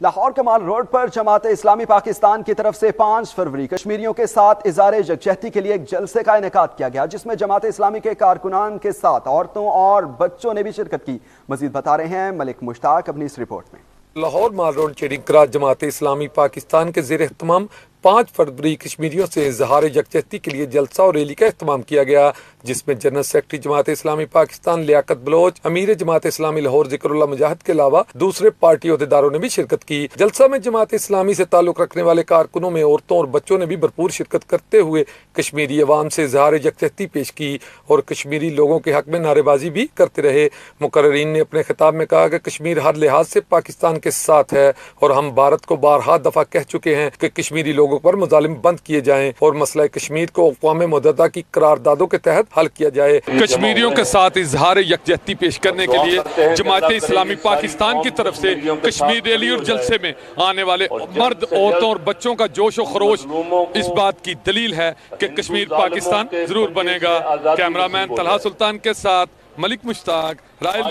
لاہور کمال road پر جماعت اسلامی پاکستان کی طرف سے 5 فروری کشمیریوں کے ساتھ اظہار یکجہتی کے لیے ایک جلسے کا انعقاد کیا گیا، جس میں جماعت اسلامی کے کارکنان کے ساتھ عورتوں اور بچوں نے بھی شرکت کی۔ مزید بتا رہے ہیں ملک مشتاق اپنی اس رپورٹ میں۔ لاہور مال روڈ چیڈنگ کراس جماعت اسلامی پاکستان کے زیر اہتمام 5 فروری کشمیریوں سے اظہار یکجہتی کے لیے جلسہ اور ریلی کا اہتمام کیا گیا، جس میں جنرل سیکرٹری جماعت اسلامی پاکستان لیاقت بلوچ، امیر جماعت اسلامی لاہور ذکر اللہ مجاہد کے علاوہ دوسرے پارٹی عہدیداروں نے بھی شرکت کی۔ جلسہ میں جماعت اسلامی سے تعلق رکھنے والے کارکنوں میں عورتوں اور بچوں نے بھی بھرپور شرکت کرتے ہوئے کشمیری عوام سے اظہار یکجہتی پیش کی اور کشمیری لوگوں کے حق میں نعرے بازی بھی کرتے رہے۔ مقررین نے اپنے خطاب میں کہا کہ کشمیر ہر لحاظ سے پاکستان کے ساتھ ہے اور ہم بھارت کو بارہا دفعہ کہہ چکے ہیں کہ کشمیری لوگوں پر مظالم بند کیے جائیں اور مسئلہ کشمیر کو اقوام متحدہ کی قراردادوں کے تحت حل کیا جائے۔ کشمیریوں کے ساتھ اظہار یکجہتی پیش کرنے کے لیے جماعت اسلامی پاکستان کی طرف سے کشمیر ریلی اور جلسے میں آنے والے مرد، عورتوں اور بچوں کا جوش و خروش اس بات کی دلیل ہے کہ کشمیر پاکستان ضرور بنے گا۔ کیمرہ مین طلحہ سلطان کے ساتھ ملک مشتاق، رائل